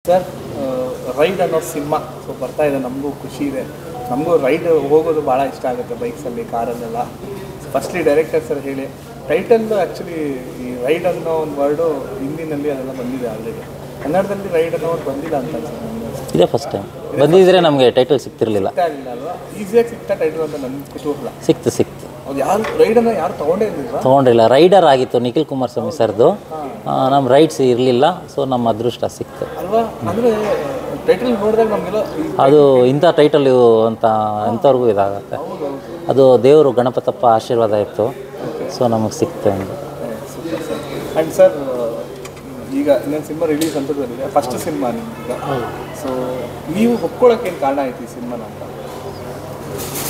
Sir ride ಅನ್ನೋ cinema so ಬರ್ತಾ ಇದೆ, ನಮಗೂ ಖುಷಿ ಇದೆ. ನಮಗೂ ರೈಡ್ ಹೋಗೋದು ಭಾಳ ಇಷ್ಟ ಆಗುತ್ತೆ ಬೈಕ್ಸಲ್ಲಿ, ಕಾರಲ್ಲೆಲ್ಲ. ಫಸ್ಟ್ಲಿ ಡೈರೆಕ್ಟರ್ ಸರ್ ಹೇಳಿ, ಟೈಟಲ್ ಆ್ಯಕ್ಚುಲಿ ಈ ರೈಡ್ ಅನ್ನೋ ಒಂದು ವರ್ಡು ಹಿಂದಿನಲ್ಲಿ ಅದೆಲ್ಲ ಬಂದಿದೆ ಆಲ್ರೆಡಿ, ಕನ್ನಡದಲ್ಲಿ ರೈಡ್ ಅನ್ನೋ ಒಂದು ಬಂದಿಲ್ಲ ಅಂತ ಅನ್ಸುತ್ತೆ. ಇದೇ ಫಸ್ಟ್ ಟೈಮ್ ಬಂದಿದ್ರೆ ನಮಗೆ ಟೈಟಲ್ ಸಿಗ್ತಿರ್ಲಿಲ್ಲ ಅಲ್ವಾ? ಈಸಿಯಾಗಿ ಸಿಗ್ತಾ ಟೈಟಲ್ ಅಂತ ನನ್ನ ಕುತೂಹಲ. ಸಿಕ್ತು ಅದು ಯಾರು ರೈಡನ್ನು ಯಾರು ತೊಗೊಂಡಿಲ್ಲ. ರೈಡರ್ ಆಗಿತ್ತು ನಿಖಿಲ್ ಕುಮಾರಸ್ವಾಮಿ ಸರ್ದು, ನಮ್ಮ ರೈಡ್ಸ್ ಇರಲಿಲ್ಲ. ಸೊ ನಮ್ಮ ಅದೃಷ್ಟ ಸಿಕ್ತು ಅಲ್ವಾ? ಅಂದರೆ ಟೈಟಲ್ ನೋಡಿದಾಗ ನಮಗೆಲ್ಲ ಅದು ಇಂಥ ಟೈಟಲ್ ಅಂತ ಎಂಥವ್ರಿಗೂ ಇದಾಗುತ್ತೆ. ಅದು ದೇವರು ಗಣಪತಪ್ಪ ಆಶೀರ್ವಾದ ಇತ್ತು. ಸೊ ನಮಗೆ ಸಿಕ್ತು ಒಂದು. ಆ್ಯಂಡ್ ಸರ್ ಈಗ ಇನ್ನೊಂದು ಸಿನಿಮಾ ರಿಲೀಸ್ ಅಂತ ಬಂದಿದೆ, ಫಸ್ಟ್ ಸಿನಿಮಾ ನಿಮ್ಗೆ. ಸೊ ನೀವು ಒಪ್ಕೊಳ್ಳೋಕ್ಕೇನು ಕಾರಣ ಆಯ್ತು ಈ ಸಿನಿಮಾನ ಅಂತ?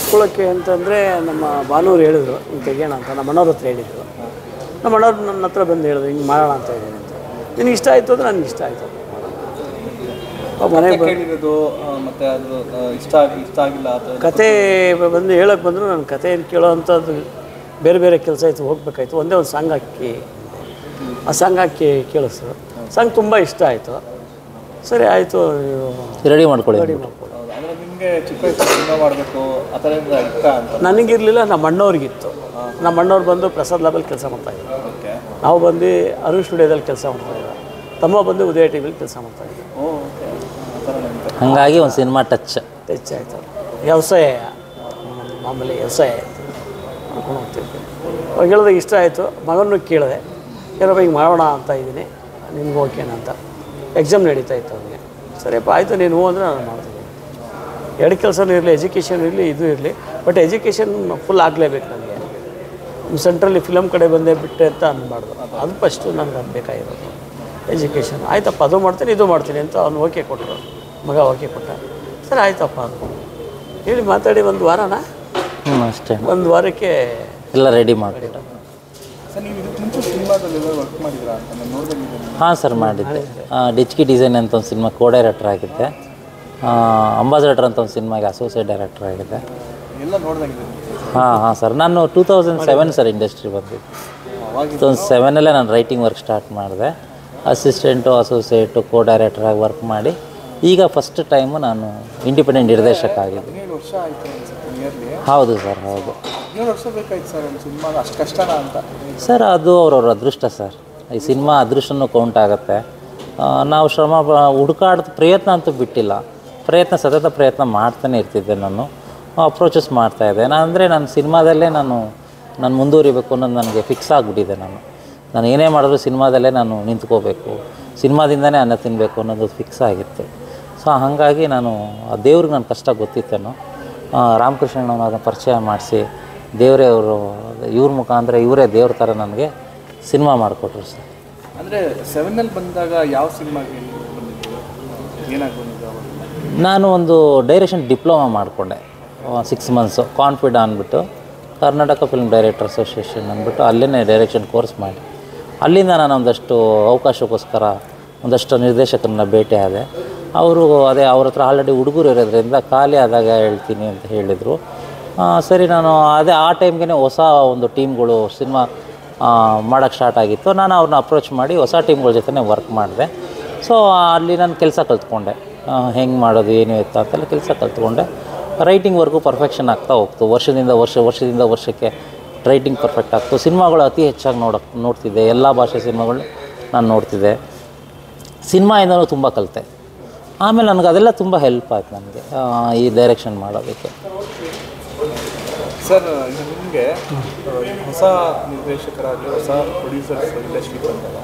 ಒಪ್ಕೊಳ್ಳೋಕ್ಕೆ ಅಂತಂದರೆ ನಮ್ಮ ಭಾನೂರು ಹೇಳಿದ್ರು ಹಿಂಗೆ ತೆಗಿಯೋಣ ಅಂತ, ನಮ್ಮ ಅಣ್ಣವ್ರ ಹತ್ರ ಹೇಳಿದರು. ನಮ್ಮ ಅಣ್ಣವ್ರು ನನ್ನ ಹತ್ರ ಬಂದು ಹೇಳಿದ್ರು ಹಿಂಗೆ ಮಾಡೋಣ ಅಂತ ಇದ್ದೀನಿ ಅಂತ. ನಿನಗೆ ಇಷ್ಟ ಆಯಿತು ಅಂದರೆ ನನಗೆ ಇಷ್ಟ ಆಯಿತು. ಮನೆಗೆ ಕೇಳಿರೋದು ಮತ್ತು ಅದು ಇಷ್ಟ ಆಗಿಲ್ಲ ಕತೆ ಬಂದು ಹೇಳೋಕ್ಕೆ ಬಂದರು. ನನ್ನ ಕತೆ ಕೇಳೋ ಅಂಥದ್ದು ಬೇರೆ ಬೇರೆ ಕೆಲಸ ಆಯಿತು, ಹೋಗ್ಬೇಕಾಯ್ತು. ಒಂದೇ ಒಂದು ಸಾಂಗ್ ಹಾಕಿ ಆ ಸಾಂಗ್ ಹಾಕಿ ಕೇಳಿಸ್ರು. ಸಾಂಗ್ ತುಂಬ ಇಷ್ಟ ಆಯಿತು. ಸರಿ ಆಯಿತು, ರೆಡಿ ಮಾಡ್ಕೊಳ್ಳಿ. ಅಂದರೆ ನಿಮಗೆ ಚಿಕ್ಕ ವಯಸ್ಸಲ್ಲಿ ಸಿನಿಮಾ ಮಾಡಬೇಕು ಆ ಥರ ಇಷ್ಟ ಅಂತ? ನನಗಿರಲಿಲ್ಲ, ನಮ್ಮ ಅಣ್ಣವ್ರಿಗಿತ್ತು. ನಮ್ಮ ಅಣ್ಣವ್ರು ಬಂದು ಪ್ರಸಾದ್ ಲ್ಯಾಬಲ್ಲಿ ಕೆಲಸ ಮಾಡ್ತಾಯಿದ್ರು. ಓಕೆ. ನಾವು ಬಂದು ಅರುಣ್ ಸ್ಟುಡಿಯೋದಲ್ಲಿ ಕೆಲಸ ಮಾಡ್ತಾಯಿದ್ರು. ತಮ್ಮ ಬಂದು ಉದಯ ಟಿ ವಿಲಿ ಕೆಲಸ ಮಾಡ್ತಾಯಿದ್ರು. ಹಾಗಾಗಿ ಒಂದು ಸಿನಿಮಾ ಟಚ್ ಆಯಿತು. ವ್ಯವಸಾಯ ಮಾಮೂಲಿ ವ್ಯವಸಾಯ ಮಾಡ್ಕೊಂಡು ಹೋಗ್ತಿದ್ದೆ. ಅವಾಗ ಹೇಳಿದಾಗ ಇಷ್ಟ ಆಯಿತು. ಮಗನೂ ಕೇಳಿದೆ, ಏನಪ್ಪ ಹಿಂಗೆ ಮಾಡೋಣ ಅಂತ ಇದ್ದೀನಿ, ನಿಮ್ಗೆ ಓಕೆನಾ ಅಂತ. ಎಕ್ಸಾಮ್ ನಡೀತಾ ಇತ್ತು ಅವನಿಗೆ. ಸರಿಯಪ್ಪ ಆಯಿತು ನೀನು ಅಂದರೆ ನಾನು ಮಾಡ್ತೀನಿ. ಎರಡು ಕೆಲಸನೂ ಇರಲಿ, ಎಜುಕೇಷನ್ ಇರಲಿ, ಇದು ಇರಲಿ. ಬಟ್ ಎಜುಕೇಷನ್ ಫುಲ್ ಆಗಲೇಬೇಕು ನನಗೆ. ಸೆಂಟ್ರಲ್ಲಿ ಫಿಲಮ್ ಕಡೆ ಬಂದೇ ಬಿಟ್ಟೆ ಅಂತ ಅನ್ಬಾರ್ದು. ಅದು ಫಸ್ಟು ನನಗೆ ಅದು ಬೇಕಾಗಿರೋದು ಎಜುಕೇಷನ್. ಆಯ್ತಪ್ಪ ಅದು ಮಾಡ್ತೀನಿ ಇದು ಮಾಡ್ತೀನಿ ಅಂತ ಅವ್ನು ಓಕೆ ಕೊಟ್ಟರು, ಮಗ ಓಕೆ ಕೊಟ್ಟ. ಸರಿ ಆಯ್ತಪ್ಪ ಅದು ಹೇಳಿ ಮಾತಾಡಿ ಒಂದು ವಾರನ ಅಷ್ಟೇ, ಒಂದು ವಾರಕ್ಕೆ ಎಲ್ಲ ರೆಡಿ ಮಾಡಿಬಿಟ್ಟು. ಹಾಂ ಸರ್, ಮಾಡಿದ್ದೆ. ಡಿಚ್ಕಿ ಡಿಸೈನ್ ಅಂತ ಒಂದು ಸಿನಿಮಾ ಕೋ ಡೈರೆಕ್ಟರ್ ಆಗಿದ್ದೆ. ಅಂಬಾಸಡರ್ ಅಂತ ಒಂದು ಸಿನಿಮಾಗೆ ಅಸೋಸಿಯೇಟ್ ಡೈರೆಕ್ಟರ್ ಆಗಿದ್ದೆ. ಹಾಂ ಸರ್, ನಾನು 2007 ಸರ್ ಇಂಡಸ್ಟ್ರಿ ಬಂದಿದ್ದು. 2007 ನಾನು ರೈಟಿಂಗ್ ವರ್ಕ್ ಸ್ಟಾರ್ಟ್ ಮಾಡಿದೆ. ಅಸಿಸ್ಟೆಂಟು, ಅಸೋಸಿಯೇಟು, ಕೋ ಡೈರೆಕ್ಟರಾಗಿ ವರ್ಕ್ ಮಾಡಿ ಈಗ ಫಸ್ಟ್ ಟೈಮು ನಾನು ಇಂಡಿಪೆಂಡೆಂಟ್ ನಿರ್ದೇಶಕ ಆಗಿದ್ದೆ. ಹೌದು ಸರ್, ಹೌದು ಸರ್. ಅದು ಅವ್ರವ್ರ ಅದೃಷ್ಟ ಸರ್. ಈ ಸಿನಿಮಾ ಅದೃಷ್ಟನೂ ಕೌಂಟ್ ಆಗುತ್ತೆ. ನಾವು ಶ್ರಮ ಹುಡುಕಾಡ್ದ ಪ್ರಯತ್ನ ಅಂತೂ ಬಿಟ್ಟಿಲ್ಲ. ಸತತ ಪ್ರಯತ್ನ ಮಾಡ್ತಾನೆ ಇರ್ತಿದ್ದೆ. ನಾನು ಅಪ್ರೋಚಸ್ ಮಾಡ್ತಾಯಿದ್ದೆ. ನನ್ನ ಸಿನಿಮಾದಲ್ಲೇ ನಾನು ಮುಂದುವರಿಬೇಕು ಅನ್ನೋದು ನನಗೆ ಫಿಕ್ಸ್ ಆಗಿಬಿಟ್ಟಿದೆ. ನಾನು ಏನೇ ಮಾಡಿದ್ರು ಸಿನಿಮಾದಲ್ಲೇ ನಾನು ನಿಂತ್ಕೋಬೇಕು, ಸಿನಿಮಾದಿಂದನೇ ಅನ್ನ ತಿನ್ನಬೇಕು ಅನ್ನೋದು ಫಿಕ್ಸ್ ಆಗಿತ್ತು. ಸೊ ಹಾಗಾಗಿ ನಾನು ಆ ದೇವ್ರಿಗೆ ನನ್ನ ಕಷ್ಟ ಗೊತ್ತಿತ್ತೇನೋ. ರಾಮಕೃಷ್ಣನ ಪರಿಚಯ ಮಾಡಿಸಿ ದೇವರೇ ಅವರು ಇವ್ರ ಮುಖಾಂತರ ಇವರೇ ದೇವ್ರ ಥರ ನನಗೆ ಸಿನಿಮಾ ಮಾಡಿಕೊಟ್ರು ಸರ್. ಅಂದರೆ 7ನಲ್ಲಿ ಬಂದಾಗ ಯಾವ ಸಿನಿಮಾಗೆ ಏನಾಗ್ಬೋದು? ನಾನು ಒಂದು ಡೈರೆಕ್ಷನ್ ಡಿಪ್ಲೊಮಾ ಮಾಡಿಕೊಂಡೆ 6 ಮಂತ್ಸು. ಕಾನ್ಫಿಡ್ ಅಂದ್ಬಿಟ್ಟು ಕರ್ನಾಟಕ ಫಿಲ್ಮ್ ಡೈರೆಕ್ಟರ್ ಅಸೋಸಿಯೇಷನ್ ಅಂದ್ಬಿಟ್ಟು ಅಲ್ಲೇ ಡೈರೆಕ್ಷನ್ ಕೋರ್ಸ್ ಮಾಡಿ ಅಲ್ಲಿಂದ ನಾನು ಒಂದಷ್ಟು ಅವಕಾಶಕ್ಕೋಸ್ಕರ ಒಂದಷ್ಟು ನಿರ್ದೇಶಕರನ್ನ ಭೇಟಿ ಆದೆ. ಅವರು ಅವ್ರ ಹತ್ರ ಆಲ್ರೆಡಿ ಹುಡುಗರು ಇರೋದ್ರಿಂದ ಖಾಲಿ ಆದಾಗ ಹೇಳ್ತೀನಿ ಅಂತ ಹೇಳಿದರು. ಸರಿ, ನಾನು ಆ ಟೈಮ್ಗೆ ಹೊಸ ಒಂದು ಟೀಮ್ಗಳು ಸಿನಿಮಾ ಮಾಡೋಕ್ಕೆ ಸ್ಟಾರ್ಟ್ ಆಗಿತ್ತು. ನಾನು ಅವ್ರನ್ನ ಅಪ್ರೋಚ್ ಮಾಡಿ ಹೊಸ ಟೀಮ್ಗಳ ಜೊತೆ ವರ್ಕ್ ಮಾಡಿದೆ. ಸೊ ಅಲ್ಲಿ ನಾನು ಕೆಲಸ ಕಲ್ತ್ಕೊಂಡೆ, ಹೆಂಗೆ ಮಾಡೋದು ಏನು ಇತ್ತು ಅಂತೆಲ್ಲ ಕೆಲಸ ಕಲ್ತ್ಕೊಂಡೆ. ರೈಟಿಂಗ್ ವರ್ಕು ಪರ್ಫೆಕ್ಷನ್ ಆಗ್ತಾ ಹೋಗ್ತು. ವರ್ಷದಿಂದ ವರ್ಷಕ್ಕೆ ರೈಟಿಂಗ್ ಪರ್ಫೆಕ್ಟ್ ಆಗ್ತು. ಸಿನಿಮಾಗಳು ಅತಿ ಹೆಚ್ಚಾಗಿ ನೋಡ್ತಿದ್ದೆ. ಎಲ್ಲ ಭಾಷೆ ಸಿನಿಮಾಗಳು ನಾನು ನೋಡ್ತಿದ್ದೆ. ಸಿನಿಮಾಯಿಂದನೂ ತುಂಬ ಕಲಿತೆ. ಆಮೇಲೆ ನನಗೆ ಅದೆಲ್ಲ ತುಂಬ ಹೆಲ್ಪ್ ಆಯ್ತು ನನಗೆ ಈ ಡೈರೆಕ್ಷನ್ ಮಾಡೋದಕ್ಕೆ. ಸರ್, ನಿಮಗೆ ಹೊಸ ನಿರ್ದೇಶಕರಾಗಲಿ ಹೊಸ ಪ್ರೊಡ್ಯೂಸರ್ಸ್ ಇಂಡಸ್ಟ್ರಿಗೆ ಬಂದಾಗ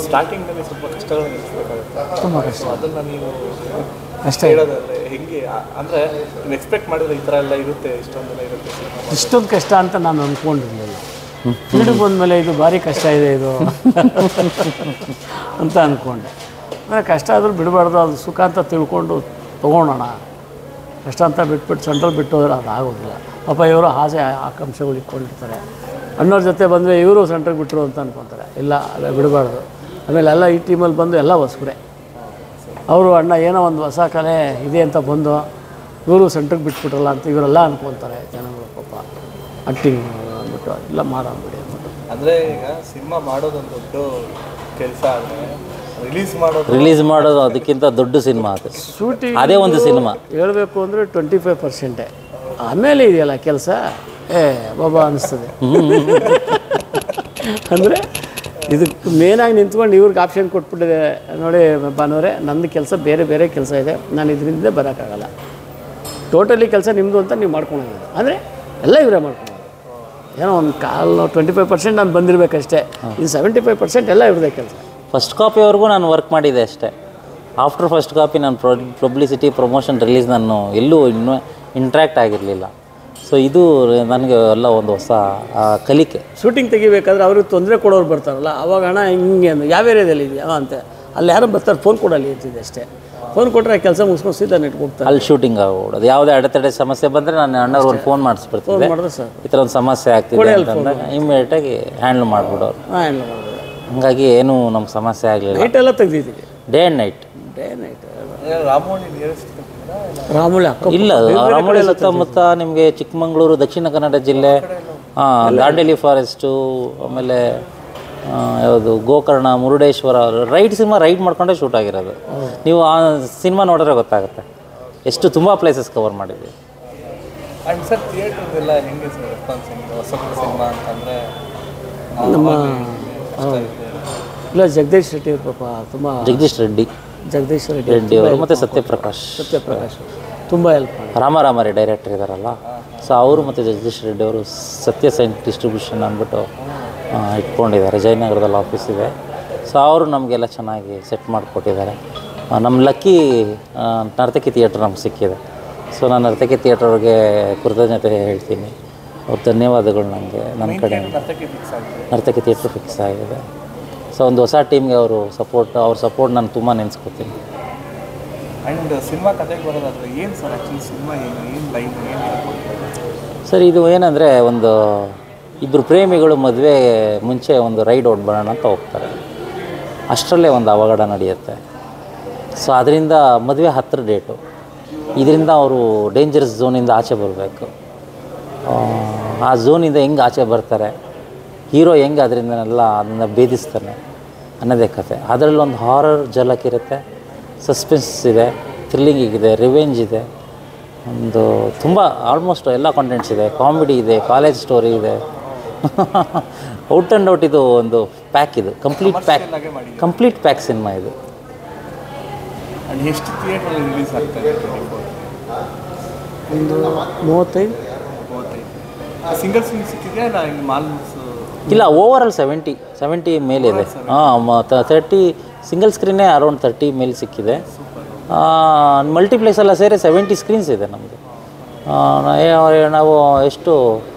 ಸ್ಟಾರ್ಟಿಂಗ್ನಲ್ಲಿ ಸ್ವಲ್ಪ ಕಷ್ಟಗಳನ್ನು ಎದುರಿಸಬೇಕಾಗುತ್ತೆ. ತುಂಬ ಕಷ್ಟ. ಅದನ್ನು ನೀವು ಅಷ್ಟೇ ಹೇಳೋದಾದರೆ ಹೆಂಗೆ? ಅಂದರೆ ನೀವು ಎಕ್ಸ್ಪೆಕ್ಟ್ ಮಾಡಿದ್ರೆ ಈ ಥರ ಎಲ್ಲ ಇರುತ್ತೆ, ಇಷ್ಟೊಂದೆಲ್ಲ ಇರುತ್ತೆ, ಇಷ್ಟೊಂದು ಕಷ್ಟ ಅಂತ ನಾನು ಅಂದ್ಕೊಂಡಿರಲಿಲ್ಲ. ಫೀಲ್ಡಿಗೆ ಬಂದಮೇಲೆ ಇದು ಭಾರಿ ಕಷ್ಟ ಇದೆ ಇದು ಅಂತ ಅಂದ್ಕೊಂಡೆ. ಅಂದರೆ ಕಷ್ಟ ಆದರೂ ಬಿಡಬಾರ್ದು, ಅದು ಸುಖ ಅಂತ ತಿಳ್ಕೊಂಡು ತೊಗೊಳೋಣ. ಕಷ್ಟ ಅಂತ ಬಿಟ್ಬಿಟ್ಟು ಸೆಂಟ್ರಲ್ ಬಿಟ್ಟು ಹೋದ್ರೆ ಅದು ಆಗೋದಿಲ್ಲ. ಪಾಪ ಇವರು ಆಸೆ ಆಕಾಂಕ್ಷೆಗಳು ಇಟ್ಕೊಂಡಿರ್ತಾರೆ. ಅಣ್ಣವ್ರ ಜೊತೆ ಬಂದರೆ ಇವರು ಸೆಂಟ್ರಿಗೆ ಬಿಟ್ಟರು ಅಂತ ಅಂದ್ಕೊತಾರೆ. ಇಲ್ಲ, ಅಲ್ಲ ಬಿಡಬಾರ್ದು. ಆಮೇಲೆ ಎಲ್ಲ ಈ ಟೀಮಲ್ಲಿ ಬಂದು ಎಲ್ಲ ಹೊಸಬ್ರೆ. ಅವರು ಅಣ್ಣ ಏನೋ ಒಂದು ಹೊಸ ಕಲೆ ಇದೆ ಅಂತ ಬಂದು ಇವರು ಸೆಂಟ್ರಿಗೆ ಬಿಟ್ಬಿಟ್ರಲ್ಲ ಅಂತ ಇವರೆಲ್ಲ ಅಂದ್ಕೊತಾರೆ ಜನಗಳು. ಪಾಪ ಆ್ಯಕ್ಟಿಂಗ್ ಅಂದ್ಬಿಟ್ಟು ಎಲ್ಲ ಮಾಡೋಣ ಬಿಡಿ ಅಂದ್ಬಿಟ್ಟು. ಅಂದರೆ ಈಗ ಸಿನಿಮಾ ಮಾಡೋದೊಂದು ದೊಡ್ಡ ಕೆಲಸ ಆದರೆ ರಿಲೀಸ್ ಮಾಡೋದು ಅದಕ್ಕಿಂತ ದೊಡ್ಡ ಸಿನಿಮಾ ಅದು. ಶೂಟಿಂಗ್ ಅದೇ ಒಂದು ಸಿನಿಮಾ ಹೇಳಬೇಕು ಅಂದರೆ 25%. ಆಮೇಲೆ ಇದೆಯಲ್ಲ ಕೆಲಸ ಬಾಬಾ ಅನ್ನಿಸ್ತದೆ. ಅಂದರೆ ಇದಕ್ಕೆ ಮೇನಾಗಿ ನಿಂತ್ಕೊಂಡು ಇವ್ರಿಗೆ ಆಪ್ಷನ್ ಕೊಟ್ಬಿಟ್ಟಿದೆ ನೋಡಿ ಭಾನುವರೆ, ನಂದು ಕೆಲಸ ಬೇರೆ ಬೇರೆ ಕೆಲಸ ಇದೆ, ನಾನು ಇದರಿಂದ ಬರೋಕ್ಕಾಗಲ್ಲ, ಟೋಟಲಿ ಕೆಲಸ ನಿಮ್ಮದು ಅಂತ ನೀವು ಮಾಡ್ಕೊಳೋದು. ಅಂದರೆ ಎಲ್ಲ ಇವರೇ ಮಾಡ್ಕೊಳ್ಳೋದು. ಏನೋ ಒಂದು 25% ನಾನು ಬಂದಿರಬೇಕಷ್ಟೇ, ಇದು 75% ಎಲ್ಲ ಇವ್ರದೇ ಕೆಲಸ. ಫಸ್ಟ್ ಕಾಪಿವರೆಗೂ ನಾನು ವರ್ಕ್ ಮಾಡಿದೆ ಅಷ್ಟೇ. ಆಫ್ಟರ್ ಫಸ್ಟ್ ಕಾಪಿ ನಾನು ಪಬ್ಲಿಸಿಟಿ ಪ್ರಮೋಷನ್ ರಿಲೀಸ್ ನಾನು ಎಲ್ಲೂ ಇನ್ನೂ ಇಂಟ್ರ್ಯಾಕ್ಟ್ ಆಗಿರಲಿಲ್ಲ. ಸೊ ಇದು ನನಗೆ ಎಲ್ಲ ಒಂದು ಹೊಸ ಕಲಿಕೆ. ಶೂಟಿಂಗ್ ತೆಗಿಬೇಕಾದ್ರೆ ಅವ್ರಿಗೆ ತೊಂದರೆ ಕೊಡೋರು ಬರ್ತಾರಲ್ಲ, ಅವಾಗ ಅಣ್ಣ ಹಿಂಗೆ ಯಾವ ಏರಿಯಾದಲ್ಲಿ ಇದೆಯಾ ಅಂತ ಅಲ್ಲಿ ಯಾರೋ ಬರ್ತಾರೆ, ಫೋನ್ ಕೊಡಲ್ಲಿ ಅಂತಿದೆ ಅಷ್ಟೇ. ಫೋನ್ ಕೊಟ್ಟರೆ ಕೆಲಸ ಮುಗಿಸ್ಕೊಂಡು ಸೀದಾ ನೆಟ್ಗೆ ಹೋಗ್ತಾರೆ. ಅಲ್ಲಿ ಶೂಟಿಂಗ್ ಆಗ್ಬಿಡೋದು. ಯಾವುದೇ ಅಡೆತಡೆ ಸಮಸ್ಯೆ ಬಂದರೆ ನಾನು ಅಣ್ಣವ್ರು ಒಂದು ಫೋನ್ ಮಾಡಿಸ್ಬಿಡ್ತೀನಿ. ಫೋನ್ ಮಾಡಿದ್ರೆ ಸರ್ ಈ ಥರ ಒಂದು ಸಮಸ್ಯೆ ಆಗ್ತಿದೆ ಅಂತಂದಾಗ ಇಮ್ಮಿಡಿಯೇಟಾಗಿ ಹ್ಯಾಂಡ್ಲ್ ಮಾಡಿಬಿಡೋರು. ಹ್ಯಾಂಡ್ಲ್ ಮಾಡೋದು. ಹಾಗಾಗಿ ಏನೂ ನಮ್ಗೆ ಸಮಸ್ಯೆ ಆಗಲಿಲ್ಲ. ನೈಟೆಲ್ಲ ತೆಗ್ದಿದ್ದೀವಿ, ಡೇ ಆ್ಯಂಡ್ ನೈಟ್. ರಾಮೋಳಿ ಅಕ್ಕ ಇಲ್ಲ, ರಾಮೋಳಿ ಸುತ್ತಮುತ್ತ ನಿಮಗೆ ಚಿಕ್ಕಮಗಳೂರು, ದಕ್ಷಿಣ ಕನ್ನಡ ಜಿಲ್ಲೆ, ದಾಂಡೇಲಿ ಫಾರೆಸ್ಟು, ಆಮೇಲೆ ಯಾವುದು ಗೋಕರ್ಣ, ಮುರುಡೇಶ್ವರ, ಸಿನಿಮಾ ರೈಡ್ ಮಾಡ್ಕೊಂಡೇ ಶೂಟ್ ಆಗಿರೋದು. ನೀವು ಆ ಸಿನಿಮಾ ನೋಡಿದ್ರೆ ಗೊತ್ತಾಗುತ್ತೆ ಎಷ್ಟು ತುಂಬ ಪ್ಲೇಸಸ್ ಕವರ್ ಮಾಡಿದ್ವಿ. ಆ್ಯಂಡ್ ಸರ್ ಥಿಯೇಟರ್ದೆಲ್ಲ ಹೆಂಗೆ ಸರ್ ರೆಸ್ಪಾನ್ಸ್ ಹೆಂಗೆ ಹೊಸ ಸಿನಿಮಾ ಅಂತಂದರೆ? ನಮ್ಮ ಇಲ್ಲ ಜಗದೀಶ್ ರೆಡ್ಡಿ ಅವರು ಪಾಪ ತುಂಬ ಜಗದೀಶ್ ರೆಡ್ಡಿ ಅವರು ಮತ್ತು ಸತ್ಯಪ್ರಕಾಶ್ ತುಂಬ ಹೆಲ್ಪ್ ಮಾಡಿ. ರಾಮಾರಾಮರಿ ಡೈರೆಕ್ಟರ್ ಇದ್ದಾರಲ್ಲ, ಸೊ ಅವರು ಮತ್ತು ಜಗದೀಶ್ ರೆಡ್ಡಿ ಅವರು ಸತ್ಯ ಸೈನ್ಸ್ ಡಿಸ್ಟ್ರಿಬ್ಯೂಷನ್ ಅಂದ್ಬಿಟ್ಟು ಇಟ್ಕೊಂಡಿದ್ದಾರೆ. ಜಯನಗರದಲ್ಲಿ ಆಫೀಸ್ ಇದೆ. ಸೊ ಅವರು ನಮಗೆಲ್ಲ ಚೆನ್ನಾಗಿ ಸೆಟ್ ಮಾಡಿಕೊಟ್ಟಿದ್ದಾರೆ. ನಮ್ಮ ಲಕ್ಕಿ ನರ್ತಕಿ ಥಿಯೇಟ್ರ್ ನಮ್ಗೆ ಸಿಕ್ಕಿದೆ. ಸೊ ನಾನು ನರ್ತಕಿ ಥಿಯೇಟ್ರವ್ರಿಗೆ ಕೃತಜ್ಞತೆ ಹೇಳ್ತೀನಿ. ಅವ್ರ ಧನ್ಯವಾದಗಳು ನನಗೆ ನನ್ನ ಕಡೆ. ನರ್ತಕಿ ಥಿಯೇಟ್ರ್ ಫಿಕ್ಸ್ ಆಗಿದೆ. ಸೊ ಒಂದು ಹೊಸ ಟೀಮ್ಗೆ ಅವ್ರ ಸಪೋರ್ಟ್ ನಾನು ತುಂಬ ನೆನೆಸ್ಕೊತೀನಿ. ಆ್ಯಂಡ್ ಸಿನಿಮಾ ಕಥೆಗೆ ಬರೋದಾದರೆ ಏನು ಸರ್ ಆ್ಯಕ್ಚುಲಿ ಸಿನಿಮಾ ಏನು ಲೈನ್ ಸರ್ ಇದು ಏನಂದರೆ, ಒಂದು ಇಬ್ಬರು ಪ್ರೇಮಿಗಳು ಮದುವೆ ಮುಂಚೆ ಒಂದು ರೈಡ್ ಬರೋಣ ಅಂತ ಹೋಗ್ತಾರೆ. ಅಷ್ಟರಲ್ಲೇ ಒಂದು ಅವಘಡ ನಡೆಯುತ್ತೆ. ಸೊ ಅದರಿಂದ ಮದುವೆ 10 ಡೇಟು. ಇದರಿಂದ ಅವರು ಡೇಂಜರಸ್ ಝೋನಿಂದ ಆಚೆ ಬರಬೇಕು. ಆ ಝೋನಿಂದ ಹೆಂಗೆ ಆಚೆ ಬರ್ತಾರೆ, ಹೀರೋ ಹೆಂಗೆ ಅದನ್ನು ಭೇದಿಸ್ತಾನೆ ಅನ್ನೋದೇ ಕತೆ. ಅದರಲ್ಲಿ ಒಂದು ಹಾರರ್ ಝಲಕ್ ಇರುತ್ತೆ, ಸಸ್ಪೆನ್ಸ್ ಇದೆ, ಥ್ರಿಲ್ಲಿಂಗ್ ಇದೆ, ರಿವೆಂಜ್ ಇದೆ, ಒಂದು ತುಂಬ ಆಲ್ಮೋಸ್ಟ್ ಎಲ್ಲ ಕಾಂಟೆಂಟ್ಸ್ ಇದೆ. ಕಾಮಿಡಿ ಇದೆ, ಕಾಲೇಜ್ ಸ್ಟೋರಿ ಇದೆ. ಔಟ್ ಆ್ಯಂಡ್ ಔಟ್ ಇದು ಒಂದು ಪ್ಯಾಕ್, ಇದು ಕಂಪ್ಲೀಟ್ ಪ್ಯಾಕ್ ಸಿನಿಮಾ ಇದು. ಎಷ್ಟು ಥಿಯೇಟ್ರಲ್ಲಿ ರಿಲೀಸ್ ಆಗ್ತದೆ? ಒಂದು 35 ಸಿಂಗಲ್ ಸ್ಕ್ರೀನ್ ಸಿಕ್ಕಿದೆಯಾ ಇಲ್ಲ ಹಿಂಗೆ ಮಾಲ್ಸ್? ಇಲ್ಲ, ಓವರಾಲ್ 70 ಮೇಲಿದೆ. 30 ಸಿಂಗಲ್ ಸ್ಕ್ರೀನೇ ಅರೌಂಡ್ 30 ಮೇಲೆ ಸಿಕ್ಕಿದೆ. ಮಲ್ಟಿಪ್ಲೆಕ್ಸ್ ಎಲ್ಲ ಸೇರಿ 70 ಸ್ಕ್ರೀನ್ಸ್ ಇದೆ ನಮ್ಮದು. ನಾವು ಎಷ್ಟು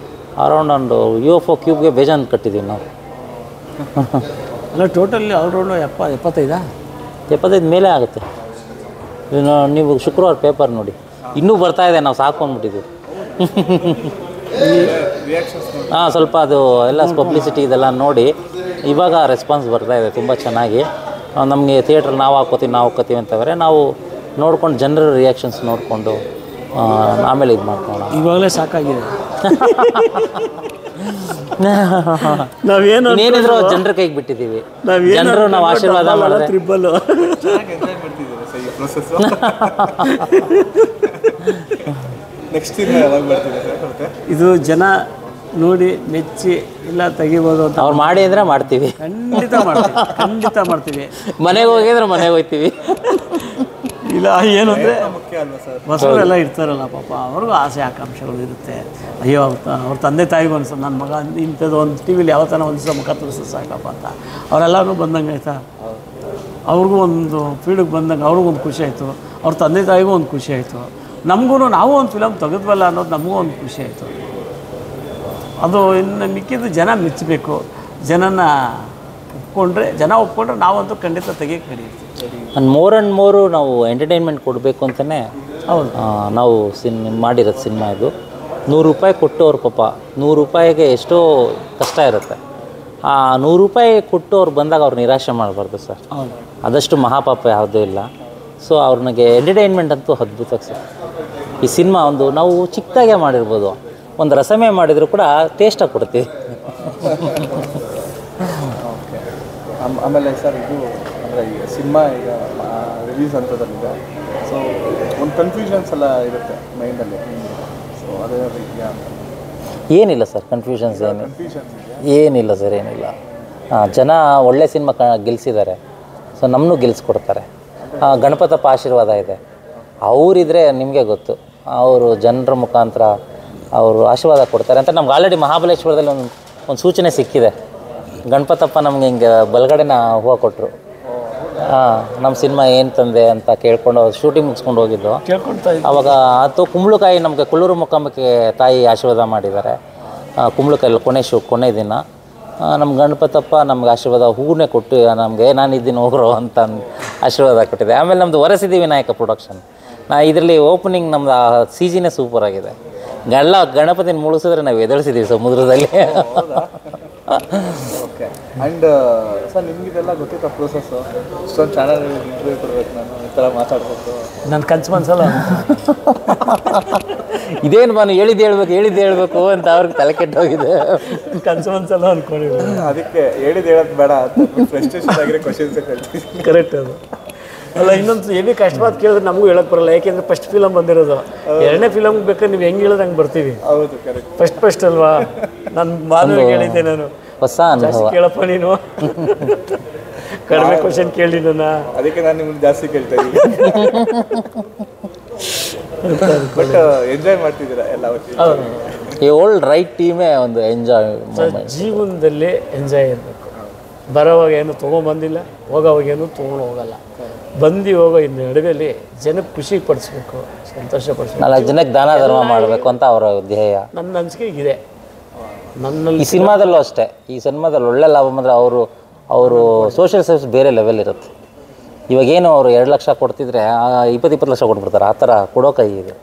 ಅರೌಂಡ್ ಒಂದು UFO ಕ್ಯೂಬ್ಗೆ ಬೇಜಾನ್ ಕಟ್ಟಿದ್ದೀವಿ ನಾವು. ಅಲ್ಲ ಟೋಟಲಿ ಆಲ್ರೌಂಡು 75 ಮೇಲೆ ಆಗುತ್ತೆ. ನೀವು ಶುಕ್ರವಾರ ಪೇಪರ್ ನೋಡಿ, ಇನ್ನೂ ಬರ್ತಾ ಇದೆ, ನಾವು ಸಾಕೊಂಡ್ಬಿಟ್ಟಿದ್ದೀವಿ. ಸ್ವಲ್ಪ ಅದು ಎಲ್ಲ ಪಬ್ಲಿಸಿಟಿ ಇದೆಲ್ಲ ನೋಡಿ ಇವಾಗ ರೆಸ್ಪಾನ್ಸ್ ಬರ್ತಾ ಇದೆ ತುಂಬ ಚೆನ್ನಾಗಿ. ನಮಗೆ ಥಿಯೇಟ್ರ್ ನಾವು ಹಾಕೋತೀವಿ ಅಂತಂದರೆ ನಾವು ನೋಡ್ಕೊಂಡು ಜನರ ರಿಯಾಕ್ಷನ್ಸ್ ನೋಡಿಕೊಂಡು ಆಮೇಲೆ ಇದು ಮಾಡ್ಕೊಳ್ಳೋಣ. ಇವಾಗಲೇ ಸಾಕಾಗಿದೆ. ನಾವೇನು ಏನಿದ್ರು ಜನರ ಕೈಗೆ ಬಿಟ್ಟಿದ್ದೀವಿ. ಜನರು ನಾವು ಆಶೀರ್ವಾದ ಮಾಡಿದ್ರೆ ಟ್ರಿಬ್ಬಲ್ ನೆಕ್ಸ್ಟ್ ಯಾವಾಗ ಬರ್ತೀವಿ ಸರ್? ಇದು ಜನ ನೋಡಿ ಮೆಚ್ಚಿ ಇಲ್ಲ ತೆಗಿಬೋದು ಅಂತ ಅವ್ರು ಮಾಡಿ ಅಂದರೆ ಮಾಡ್ತೀವಿ. ಖಂಡಿತ ಮಾಡ್ತೀವಿ. ಮನೆಗೆ ಹೋಗಿದ್ರೆ ಮನೆಗೆ ಹೋಗ್ತೀವಿ. ಇಲ್ಲ ಏನು ಅಂದರೆ ಮುಖ್ಯ ಅಲ್ವಾ ಸರ್? ಹೊಸವರೆಲ್ಲ ಇರ್ತಾರಲ್ಲ ಪಾಪ, ಅವ್ರಿಗೂ ಆಸೆ ಆಕಾಂಕ್ಷೆಗಳು ಇರುತ್ತೆ. ಅಯ್ಯೋ ಅವ್ರ ತಂದೆ ತಾಯಿಗೂ ಅನ್ಸೋದು ನನ್ನ ಮಗ ಇಂಥದ್ದು ಒಂದು ಟಿ ವಿಲಿ ಯಾವ ಥರ ಒಂದು ದಿವಸ ಮುಖ ತೋರಿಸೋದು ಸಾಕಪ್ಪ ಅಂತ. ಅವರೆಲ್ಲರೂ ಬಂದಂಗೆ ಆಯ್ತಾ, ಅವ್ರಿಗೂ ಒಂದು ಫೀಲ್ಡಿಗೆ ಬಂದಂಗೆ ಅವ್ರಿಗೂ ಒಂದು ಖುಷಿ ಆಯಿತು, ಅವ್ರ ತಂದೆ ತಾಯಿಗೂ ಒಂದು ಖುಷಿ ಆಯಿತು, ನಮಗೂ ನಾವು ಒಂದು ಫಿಲಮ್ ತೆಗೆದ್ವಲ್ಲ ಅನ್ನೋದು ನಮಗೂ ಒಂದು ಖುಷಿ ಆಯಿತು. ಅದು ಇನ್ನು ಮಿಕ್ಕಿದ್ದು ಜನ ಮೆಚ್ಚಬೇಕು. ಜನ ಒಪ್ಕೊಂಡ್ರೆ ನಾವಂತೂ ಖಂಡಿತ ತೆಗಿಯಕ್ಕೆ ನಡೆಯುತ್ತೆ. ಮೋರ್ ಆ್ಯಂಡ್ ಮೋರು ನಾವು ಎಂಟರ್ಟೈನ್ಮೆಂಟ್ ಕೊಡಬೇಕು ಅಂತಲೇ ಹೌದು ನಾವು ಮಾಡಿರೋದು ಸಿನಿಮಾ ಇದು. 100 ರೂಪಾಯಿ ಕೊಟ್ಟವ್ರು ಪಾಪ 100 ರೂಪಾಯಿಗೆ ಎಷ್ಟೋ ಕಷ್ಟ ಇರುತ್ತೆ. ಆ 100 ರೂಪಾಯಿ ಕೊಟ್ಟು ಅವ್ರು ಬಂದಾಗ ಅವ್ರು ನಿರಾಶೆ ಮಾಡಬಾರ್ದು ಸರ್. ಹೌದು, ಆದಷ್ಟು ಮಹಾಪಾಪ ಯಾವುದೂ ಇಲ್ಲ. ಸೊ ಅವ್ರಿಗೆ ಎಂಟರ್ಟೈನ್ಮೆಂಟ್ ಅಂತೂ ಅದ್ಭುತಕ್ಕೆ ಸರ್. ಈ ಸಿನಿಮಾ ಒಂದು ನಾವು ಚಿಕ್ಕದಾಗೆ ಮಾಡಿರ್ಬೋದು, ಒಂದು ರಸಮೆ ಮಾಡಿದರೂ ಕೂಡ ಟೇಸ್ಟಾಗಿ ಕೊಡ್ತೀವಿ. ಆಮೇಲೆ ಸರ್ ಇದು ಅಂದರೆ ಈಗ ಸಿನಿಮಾ ಈಗ ರಿಲೀಸ್ ಅಂತದಲ್ಲಿದೆ, ಸೊ ಒಂದು ಕನ್ಫ್ಯೂಷನ್ಸ್ ಎಲ್ಲ ಇರುತ್ತೆ ಮೈಂಡಲ್ಲಿ, ಸೊ ಅದೇ ರೀತಿಯ ಏನಿಲ್ಲ ಸರ್, ಕನ್ಫ್ಯೂಷನ್ಸ್ ಕನ್ಫ್ಯೂಷನ್ಸ್ ಇದೆ. ಏನಿಲ್ಲ ಸರ್, ಏನಿಲ್ಲ. ಜನ ಒಳ್ಳೆ ಸಿನಿಮಾ ಗೆಲ್ಲಿಸಿದ್ದಾರೆ, ಸೊ ನಮ್ಮನ್ನು ಗೆಲ್ಲಿಸ್ಕೊಡ್ತಾರೆ. ಗಣಪತಪ್ಪ ಆಶೀರ್ವಾದ ಇದೆ, ಅವರಿದ್ರೆ ನಿಮಗೆ ಗೊತ್ತು, ಅವರು ಜನರ ಮುಖಾಂತರ ಅವರು ಆಶೀರ್ವಾದ ಕೊಡ್ತಾರೆ ಅಂತ ನಮ್ಗೆ ಆಲ್ರೆಡಿ ಮಹಾಬಲೇಶ್ವರದಲ್ಲಿ ಒಂದು ಸೂಚನೆ ಸಿಕ್ಕಿದೆ. ಗಣಪತಪ್ಪ ನಮ್ಗೆ ಹಿಂಗೆ ಬಲಗಡೆನ ಹೂವು ಕೊಟ್ಟರು. ನಮ್ಮ ಸಿನಿಮಾ ಏನು ತಂದೆ ಅಂತ ಕೇಳ್ಕೊಂಡು ಅವ್ರು ಶೂಟಿಂಗ್ ಮುಗಿಸ್ಕೊಂಡು ಹೋಗಿದ್ದು. ಅವಾಗ ಆತು ಕುಂಬಳಕಾಯಿ ನಮಗೆ ಕುಳ್ಳೂರು ಮುಖಾಂಬಕ್ಕೆ ತಾಯಿ ಆಶೀರ್ವಾದ ಮಾಡಿದ್ದಾರೆ. ಕುಂಬಳಕಾಯಲ್ಲಿ ಕೊನೆ ದಿನ ನಮ್ಮ ಗಣಪತಪ್ಪ ನಮ್ಗೆ ಆಶೀರ್ವಾದ ಹೂವನ್ನೇ ಕೊಟ್ಟು ನಮಗೆ ನಾನಿದ್ದೀನಿ ಹೋಗ್ರೋ ಅಂತ ಆಶೀರ್ವಾದ ಕೊಟ್ಟಿದೆ. ಆಮೇಲೆ ನಮ್ಮದು ವರಸಿದ್ದಿ ವಿನಾಯಕ ಪ್ರೊಡಕ್ಷನ್, ಇದರಲ್ಲಿ ಓಪನಿಂಗ್ ನಮ್ಮದು ಸಿ ಜಿನೇ ಸೂಪರ್ ಆಗಿದೆ. ಗಣಪತಿನ ಮುಳುಗಿಸಿದ್ರೆ ನಾವು ಎದುರಿಸಿದ್ದೀವಿ ಸಮುದ್ರದಲ್ಲಿ. ಓಕೆ. ಆ್ಯಂಡ್ ಸರ್ ನಿಮಗಿದೆಲ್ಲ ಗೊತ್ತಿತ್ತ ಪ್ರೋಸೆಸ್ಸು? ಇಷ್ಟೊಂದು ಚಾನಲ್ ಇಂಟರ್ವ್ಯೂ ಕೊಡ್ಬೇಕು, ನಾನು ಈ ಥರ ಮಾತಾಡ್ಬೇಕು, ನನ್ನ ಕನ್ಸು ಮನ್ಸಲ್ಲ ಇದೇನು ನಾನು ಹೇಳಿದ್ದು ಹೇಳ್ಬೇಕು ಅಂತ ಅವ್ರಿಗೆ ತಲೆ ಕೆಟ್ಟೋಗಿದೆ. ಕನ್ಸು ಮನ್ಸಲ್ಲ ಅಂದ್ಕೊಂಡಿದ್ರು. ಅದಕ್ಕೆ ಹೇಳೋದು ಬೇಡ ಅಂತ ಫ್ರಸ್ಟ್ರೇಷನ್ ಆಗಿರೋ ಕ್ವಶನ್ಸ್ ಕೇಳ್ತೀನಿ. ಕರೆಕ್ಟ್ ಅದು ಅಲ್ಲ. ಇನ್ನೊಂದು ಏನೇ ಕಷ್ಟವಾದ ಕೇಳಿದ್ರೆ ನಮಗೂ ಹೇಳಕ್ಕೆ ಬರಲ್ಲ, ಯಾಕೆಂದರೆ ಫಸ್ಟ್ ಫಿಲಮ್ ಬಂದಿರೋದು. ಎರಡನೇ ಫಿಲಮ್ಗೆ ಬೇಕಾದ್ರೆ ನೀವು ಹೆಂಗೆ ಹೇಳೋದು ಹಂಗೆ ಬರ್ತೀವಿ. ಹೌದು, ಕರೆಕ್ಟ್. ಫಸ್ಟ್ ಅಲ್ವಾ. ನಾನು ಮಾನವಿಗೆ ಹೇಳಿದ್ದೆ, ನಾನು ಹೊಸ ಅನುಭವ. ಕೇಳಪ್ಪ ನೀನು ಕಡಿಮೆ ಕ್ವಶನ್ ಕೇಳಿ ನನ್ನ, ಅದಕ್ಕೆ ನಾನು ನಿಮ್ಗೆ ಜಾಸ್ತಿ ಕೇಳ್ತಾ ಇದ್ದೀನಿ. ಬಟ್ ಎಂಜಾಯ್ ಮಾಡ್ತಿದ್ದೀರಾ ಎಲ್ಲ? ಈ ಓಲ್ಡ್ ರೈಟ್ ಟೀಮೇ ಒಂದು ಎಂಜಾಯ್. ಜೀವನದಲ್ಲಿ ಎಂಜಾಯ್ ಇರಬೇಕು. ಬರೋವಾಗ ಏನು ತೊಗೊಂಬಂದಿಲ್ಲ, ಹೋಗೋವಾಗ ಏನು ತೊಗೊಂಡು ಹೋಗಲ್ಲ. ಬಂದು ಹೋಗೋ ಇನ್ನು ನಡುವೆಯಲ್ಲಿ ಜನಕ್ಕೆ ಖುಷಿ ಪಡಿಸ್ಬೇಕು, ಸಂತೋಷ ಪಡಿಸ್ಬೇಕು, 4 ಜನಕ್ಕೆ ದಾನ ಧರ್ಮ ಮಾಡಬೇಕು ಅಂತ ಅವರ ಧ್ಯೇಯ. ನನ್ನ ಅನಿಸಿಕೆ ಇದೆ. ನನ್ನಲ್ಲಿ ಈ ಸಿನಿಮಾದಲ್ಲೂ ಅಷ್ಟೇ, ಈ ಸಿನಿಮಾದಲ್ಲಿ ಒಳ್ಳೆ ಲಾಭ ಬಂದರೆ ಅವರು ಸೋಷಿಯಲ್ ಸರ್ವಿಸ್ ಬೇರೆ ಲೆವೆಲ್ ಇರುತ್ತೆ. ಇವಾಗೇನು ಅವರು 2 ಲಕ್ಷ ಕೊಡ್ತಿದ್ರೆ 20 ಲಕ್ಷ ಕೊಟ್ಬಿಡ್ತಾರೆ, ಆ ಥರ ಕೊಡೋ ಕೈ ಇದೆ.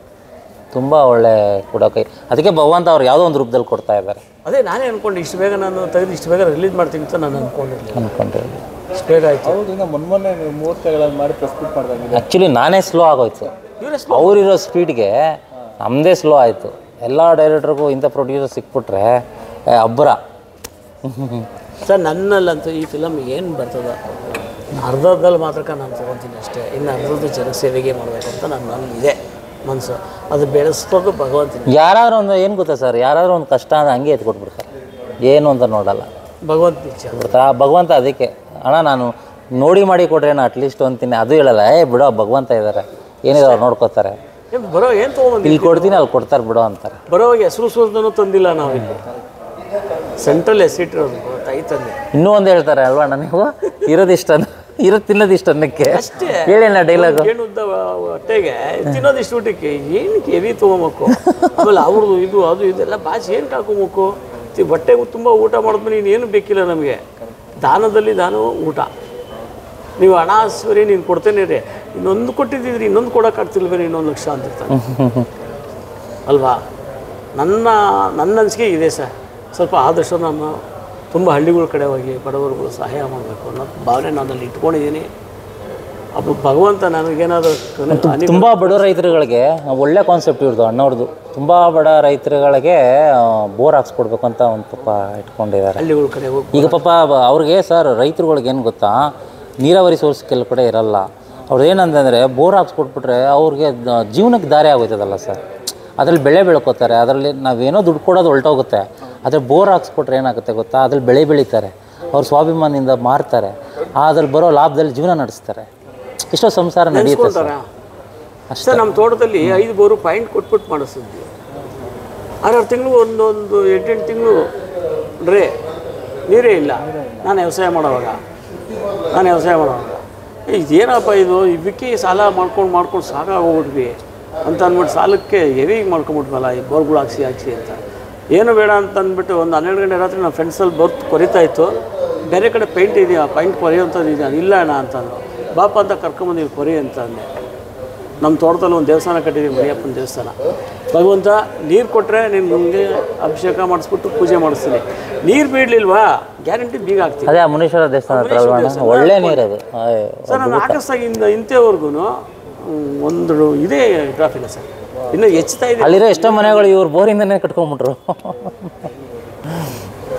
ತುಂಬ ಒಳ್ಳೆ ಕೊಡೋ ಕೈ. ಅದಕ್ಕೆ ಭಗವಂತ ಅವ್ರು ಯಾವುದೋ ಒಂದು ರೂಪದಲ್ಲಿ ಕೊಡ್ತಾ ಇದ್ದಾರೆ. ಅದೇ ನಾನೇ ಅಂದ್ಕೊಂಡು ಇಷ್ಟು ಬೇಗ ನಾನು ತೆಗೆದು ಇಷ್ಟು ಬೇಗ ರಿಲೀಸ್ ಮಾಡ್ತೀನಿ ಅಂತ ನಾನು ಅಂದ್ಕೊಂಡಿರಲಿಲ್ಲ. ಇಷ್ಟು ಬೇಗ ಆಯಿತು. ಹೌದು, ಇನ್ನು ಮೊನ್ನೆ ನೀವು ಮುಹೂರ್ತಗಳಲ್ಲಿ ಮಾಡಿ ಪ್ರೆಸ್ಪೀಟ್ ಮಾಡಿದಾಗ ಆ್ಯಕ್ಚುಲಿ ನಾನೇ ಸ್ಲೋ ಆಗೋಯ್ತು. ಅವರಿರೋ ಸ್ಪೀಡ್ಗೆ ನಮ್ಮದೇ ಸ್ಲೋ ಆಯಿತು. ಎಲ್ಲ ಡೈರೆಕ್ಟ್ರಿಗೂ ಇಂಥ ಪ್ರೊಡ್ಯೂಸರ್ ಸಿಕ್ಬಿಟ್ರೆ ಅಬ್ಬರ. ಸರ್ ನನ್ನಲ್ಲಂತೂ ಈ ಫಿಲಮ್ ಏನು ಬರ್ತದೋ ಅರ್ಧದಲ್ಲಿ ಮಾತ್ರಕ್ಕೆ ನಾನು ತೊಗೊತೀನಿ ಅಷ್ಟೇ. ಇನ್ನು ಅರ್ಧದ ಜನ ಸೇವೆಗೆ ಮಾಡಬೇಕು ಅಂತ ನನ್ನಲ್ಲಿದೆ ಮನಸ್ಸು. ಅದು ಬೆಳೆಸ್ಬೋದು ಭಗವಂತನ. ಯಾರಾದ್ರೂ ಒಂದು ಏನು ಗೊತ್ತಾ ಸರ್, ಯಾರಾದ್ರೂ ಒಂದು ಕಷ್ಟ ಅಂದರೆ ಹಂಗೆ ಎತ್ಕೊಟ್ಬಿಡ್ತಾರೆ, ಏನು ಅಂತ ನೋಡಲ್ಲ. ಭಗವಂತ ಇಚ್ಛೆ ಬಿಡ್ತಾ ಭಗವಂತ. ಅದಕ್ಕೆ ಅಣ್ಣ ನಾನು ನೋಡಿ ಮಾಡಿ ಕೊಡ್ರಿ ಅಣ್ಣ ಅಟ್ಲೀಸ್ಟ್ ಅಂತೀನಿ, ಅದು ಹೇಳಲ್ಲ. ಬಿಡೋ ಭಗವಂತ ಇದ್ದಾರೆ, ಏನಿದೆ ಅವ್ರು ನೋಡ್ಕೋತಾರೆ. ಬರೋ ಏನು ತೊಗೊಂಡು ಇಲ್ಲಿ ಕೊಡ್ತೀನಿ ಅಲ್ಲಿ ಕೊಡ್ತಾರೆ ಬಿಡೋ ಅಂತಾರೆ. ಬರೋವಾಗ ಹೆಸರು ಸುರಿದನೂ ತಂದಿಲ್ಲ ನಾವು ಇಲ್ಲಿ. ಸೆಂಟ್ರಲ್ ಎಸಿಟ್ಟಿರೋದು ತಾಯಿ ತಂದೆ. ಇನ್ನೂ ಒಂದು ಹೇಳ್ತಾರೆ ಅಲ್ವಾ ಅಣ್ಣ, ನೀವು ಇರೋದು ತಿನ್ನೋದಿಷ್ಟು ಅನ್ನಕ್ಕೆ ಅಷ್ಟೇ ಹೇಳಿ ಅಣ್ಣ ಡೈಲಾಗು. ಏನು ಉದ್ದ ಹೊಟ್ಟೆಗೆ ತಿನ್ನೋದಿಷ್ಟು ಊಟಕ್ಕೆ ಏನಕ್ಕೆ ಎವಿ ತೊಗೊಬೇಕು. ಆಮೇಲೆ ಅವ್ರದ್ದು ಇದು ಅದು ಇದೆಲ್ಲ ಭಾಷೆ ಏನು ಹಾಕೊಬೇಕು. ಹೊಟ್ಟೆಗೂ ತುಂಬ ಊಟ ಮಾಡಿದ್ಮೇಲೆ ಇನ್ನೇನು ಬೇಕಿಲ್ಲ ನಮಗೆ. ದಾನದಲ್ಲಿ ದಾನವು ಊಟ. ನೀವು ಹಣ ಸರಿ ನೀನು ಕೊಡ್ತೇನೆ ರೀ, ಇನ್ನೊಂದು ಕೊಟ್ಟಿದ್ದಿದ್ರಿ ಇನ್ನೊಂದು ಕೊಡೋಕ್ಕಾಗ್ತಿಲ್ವೇರಿ, 1 ಲಕ್ಷ ಅಂತಿರ್ತಾನೆ ಅಲ್ವಾ. ನನ್ನ ಅನಿಸಿಕೆ ಇದೆ ಸರ್. ಸ್ವಲ್ಪ ಆದಷ್ಟು ನಾನು ತುಂಬ ಹಳ್ಳಿಗಳ ಕಡೆ ಹೋಗಿ ಬಡವರುಗಳು ಸಹಾಯ ಮಾಡಬೇಕು ಅನ್ನೋ ಭಾವನೆ ನನ್ನಲ್ಲಿ ಇಟ್ಕೊಂಡಿದ್ದೀನಿ. ಅಪ್ಪ ಭಗವಂತ ನನಗೇನಾದರೂ ತುಂಬ ಬಡ ರೈತರುಗಳಿಗೆ ಒಳ್ಳೆ ಕಾನ್ಸೆಪ್ಟ್ ಇರೋದು ಅಣ್ಣವ್ರದ್ದು. ತುಂಬ ಬಡ ರೈತರುಗಳಿಗೆ ಬೋರ್ ಹಾಕ್ಸ್ಕೊಡ್ಬೇಕು ಅಂತ ಒಂದು ಪಾಪ ಇಟ್ಕೊಂಡಿದ್ದಾರೆ ಹಳ್ಳಿಗಳ ಕಡೆ ಹೋಗಿ. ಈಗ ಪಾಪ ಅವ್ರಿಗೆ ಸರ್ ರೈತರುಗಳಿಗೆ ಏನು ಗೊತ್ತಾ, ನೀರಾವರಿ ಸೋರ್ಸ್ ಕೆಲವು ಕಡೆ ಇರಲ್ಲ. ಅವ್ರು ಏನಂತಂದರೆ ಬೋರ್ ಹಾಕ್ಸ್ಕೊಟ್ಬಿಟ್ರೆ ಅವ್ರಿಗೆ ಜೀವನಕ್ಕೆ ದಾರಿ ಆಗೋಯ್ತದಲ್ಲ ಸರ್. ಅದ್ರಲ್ಲಿ ಬೆಳೆ ಬೆಳ್ಕೋತಾರೆ, ಅದರಲ್ಲಿ ನಾವೇನೋ ದುಡ್ಡು ಕೊಡೋದು ಹೊಲ್ಟೋಗುತ್ತೆ. ಆದರೆ ಬೋರ್ ಹಾಕ್ಸ್ಕೊಟ್ರೆ ಏನಾಗುತ್ತೆ ಗೊತ್ತಾ, ಅದ್ರಲ್ಲಿ ಬೆಳೆ ಬೆಳೀತಾರೆ, ಅವ್ರು ಸ್ವಾಭಿಮಾನದಿಂದ ಮಾರ್ತಾರೆ, ಅದ್ರಲ್ಲಿ ಬರೋ ಲಾಭದಲ್ಲಿ ಜೀವನ ನಡೆಸ್ತಾರೆ. ಇಷ್ಟೋ ಸಂಸಾರ ನಡೆಯುತ್ತೆ ಸರ್. ಅಷ್ಟೇ. ನಮ್ಮ ತೋಟದಲ್ಲಿ 5 ಬೋರು ಪಾಯಿಂಟ್ ಕೊಟ್ಬಿಟ್ಟು ಮಾಡಿಸಿದ್ವಿ. 6 ತಿಂಗಳು ಒಂದೊಂದು 8 ತಿಂಗಳು ನೀರೇ ಇಲ್ಲ. ನಾನು ವ್ಯವಸಾಯ ಮಾಡೋವಾಗ ಇದೇನಪ್ಪ ಇದು, ಇದಕ್ಕೆ ಸಾಲ ಮಾಡ್ಕೊಂಡು ಸಾಕಾಗೋಗ್ಬಿಟ್ವಿ ಅಂತ ಅಂದ್ಬಿಟ್ಟು ಸಾಲಕ್ಕೆ ಹೆವಿಗೆ ಮಾಡ್ಕೊಂಬಿಟ್ವಲ್ಲ ಈ ಬೋರ್ಗಳು ಹಾಕ್ಸಿ ಅಂತ. ಏನು ಬೇಡ ಅಂತ ಅಂದ್ಬಿಟ್ಟು ಒಂದು 12 ಗಂಟೆ ರಾತ್ರಿ ನಮ್ಮ ಫ್ರೆಂಡ್ಸಲ್ಲಿ ಬರ್ತು ಕೊರಿತಾಯಿತ್ತು. ಬೇರೆ ಕಡೆ ಪೈಂಟ್ ಇದೆಯಾ, ಪೈಂಟ್ ಕೊರೆಯುವಂಥದ್ದು ಇದೆಯಾ? ಇಲ್ಲ ಅಣ್ಣ ಅಂತಂದು. ಬಾಪ ಅಂತ ಕರ್ಕೊಂಬಂದು ಇಲ್ಲಿ ಕೊರಿ ಅಂತ ಅಂದೆ. ನಮ್ಮ ತೋಟದಲ್ಲಿ ಒಂದು ದೇವಸ್ಥಾನ ಕಟ್ಟಿದ್ದೀವಿ, ಮರಿಯಪ್ಪನ ದೇವಸ್ಥಾನ. ಭಗವಂತ ನೀರು ಕೊಟ್ಟರೆ ನೀನು ನಮಗೆ ಅಭಿಷೇಕ ಮಾಡಿಸ್ಬಿಟ್ಟು ಪೂಜೆ ಮಾಡಿಸ್ತೀನಿ. ನೀರು ಬಿಡಲಿಲ್ವಾ ಗ್ಯಾರಂಟಿ ಬೀಗ ಹಾಕ್ತೀನಿ. ಅದೇ ಮುನೀಶ್ವರ ದೇವಸ್ಥಾನ ಒಳ್ಳೆ ನೀರು ಅದು ಸರ್. ನಾನು ಆಗಸ್ಟಾಗಿಂದ ಇಂಥವರೆಗೂ ಒಂದು ಇದೇ ಟ್ರಾಫಿಕ್ ಸರ್. ಇನ್ನೂ ಹೆಚ್ಚುತ್ತಾ ಇದೆ. ಅಲ್ಲಿರೋ ಎಷ್ಟೋ ಮನೆಗಳು ಇವ್ರು ಬೋರಿಂದನೇ ಕಟ್ಕೊಂಡ್ಬಿಟ್ರು.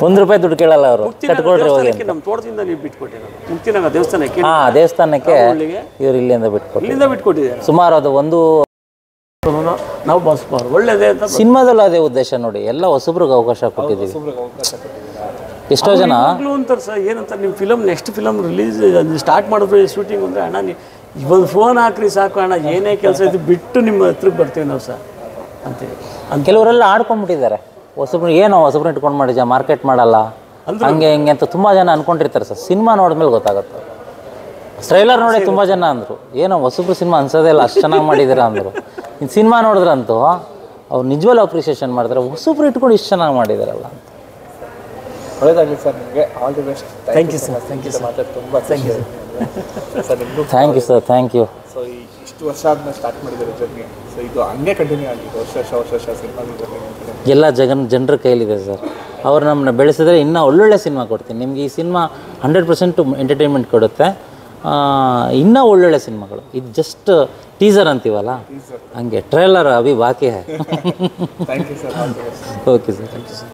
1 ರೂಪಾಯಿ ದುಡ್ಡು ಕೇಳಲ್ಲ ಅವರು, ಕಟ್ಕೊಡ್ರಿ ಹೋಗಿ ಅಂತ. ನಮ್ಮ ತೋಟದಿಂದ ನೀವು ಬಿಟ್ಕೊಟ್ಟೆ ನಾನು ಮುಕ್ತಿನಗರ ದೇವಸ್ಥಾನಕ್ಕೆ. ಹಾಂ, ದೇವಸ್ಥಾನಕ್ಕೆ ಇವ್ರು ಇಲ್ಲಿಂದ ಬಿಟ್ಕೊಟ್ಟು, ಇಲ್ಲಿಂದ ಬಿಟ್ಕೊಟ್ಟಿದ್ದಾರೆ. ಸುಮಾರು ಅದು ಒಂದು ನಾವು ಬಸ್ ಒಳ್ಳೇದೇ ಅಂತ ಸಿನಿಮಾದಲ್ಲೂ ಅದೇ ಉದ್ದೇಶ ನೋಡಿ, ಎಲ್ಲ ಹೊಸಬ್ರಿಗೆ ಅವಕಾಶ ಕೊಟ್ಟಿದ್ದೀವಿ. ಎಷ್ಟೋ ಜನ ಅಂತಾರೆ ಸರ್, ಏನಂತಾರೆ ನಿಮ್ಮ film next film release start ಮಾಡಿದ್ರು ಶೂಟಿಂಗ್ ಅಂದರೆ, ಅಣ್ಣ ನೀವು ಇವತ್ತು ಫೋನ್ ಹಾಕ್ರಿ ಸಾಕು ಅಣ್ಣ, ಏನೇ ಕೆಲಸ ಇದು ಬಿಟ್ಟು ನಿಮ್ಮ ಹತ್ರಕ್ಕೆ ಬರ್ತೀವಿ ನಾವು ಸರ್ ಅಂತೇಳಿ. ಕೆಲವರೆಲ್ಲ ಆಡ್ಕೊಂಡ್ಬಿಟ್ಟಿದ್ದಾರೆ, ಹೊಸಬ್ರು ಏನೋ ಹೊಸಬ್ರು ಇಟ್ಕೊಂಡು ಮಾಡಿದ್ಯಾ, ಮಾರ್ಕೆಟ್ ಮಾಡಲ್ಲ ಹಂಗೆ ಹಿಂಗೆ ಅಂತ ತುಂಬ ಜನ ಅಂದ್ಕೊಂಡಿರ್ತಾರೆ ಸರ್. ಸಿನಿಮಾ ನೋಡಿದ್ಮೇಲೆ ಗೊತ್ತಾಗುತ್ತೆ. ಟ್ರೈಲರ್ ನೋಡಿ ತುಂಬ ಜನ ಅಂದರು, ಏನೋ ಹೊಸಬ್ರು ಸಿನಿಮಾ ಅನ್ಸೋದೇ ಇಲ್ಲ, ಅಷ್ಟು ಚೆನ್ನಾಗಿ ಮಾಡಿದ್ದೀರಾ ಅಂದರು. ಇನ್ನು ಸಿನಿಮಾ ನೋಡಿದ್ರಂತೂ ಅವ್ರು ನಿಜವಲ್ಲೂ ಅಪ್ರಿಷಿಯೇಷನ್ ಮಾಡ್ತಾರೆ, ಹೊಸಬ್ರು ಇಟ್ಕೊಂಡು ಇಷ್ಟು ಚೆನ್ನಾಗಿ ಮಾಡಿದಾರಲ್ಲ ಅಂತ. ಒಳ್ಳೆಯದಾಗಲಿ ಸರ್, ನಿಮಗೆ all the best. Thank you sir. Thank you sir. ಮಾತಾಡಿ ತುಂಬ ಥ್ಯಾಂಕ್ ಯು ಸರ್. ನಿಮಗೂ thank you sir. Thank you. So ಇಷ್ಟು ವರ್ಷ ಆದ್ಮೇಲೆ ಸ್ಟಾರ್ಟ್ ಮಾಡಿದ್ದಾರೆ ಜರ್ನಿ. ಸೊ ಇದು ಹಂಗೆ ಕಂಟಿನ್ಯೂ ಆಗಿದೆ, ವರ್ಷ ಸಿನಿಮಾ ಜರ್ನಿ ಎಲ್ಲ ಜನರ ಕೈಲಿದೆ ಸರ್. ಅವ್ರು ನಮ್ಮನ್ನ ಬೆಳೆಸಿದ್ರೆ ಇನ್ನೂ ಒಳ್ಳೊಳ್ಳೆ ಸಿನಿಮಾ ಕೊಡ್ತೀನಿ ನಿಮಗೆ. ಈ ಸಿನಿಮಾ 100% ಎಂಟರ್ಟೈನ್ಮೆಂಟ್ ಕೊಡುತ್ತೆ, ಇನ್ನೂ ಒಳ್ಳೊಳ್ಳೆ ಸಿನಿಮಾಗಳು. ಇದು ಜಸ್ಟ್ ಟೀಸರ್ ಅಂತೀವಲ್ಲ ಹಂಗೆ, ಟ್ರೇಲರ್ ಅಭಿ ಬಾಕಿ ಹೈ. Thank you sir. Okay sir. Thank you sir.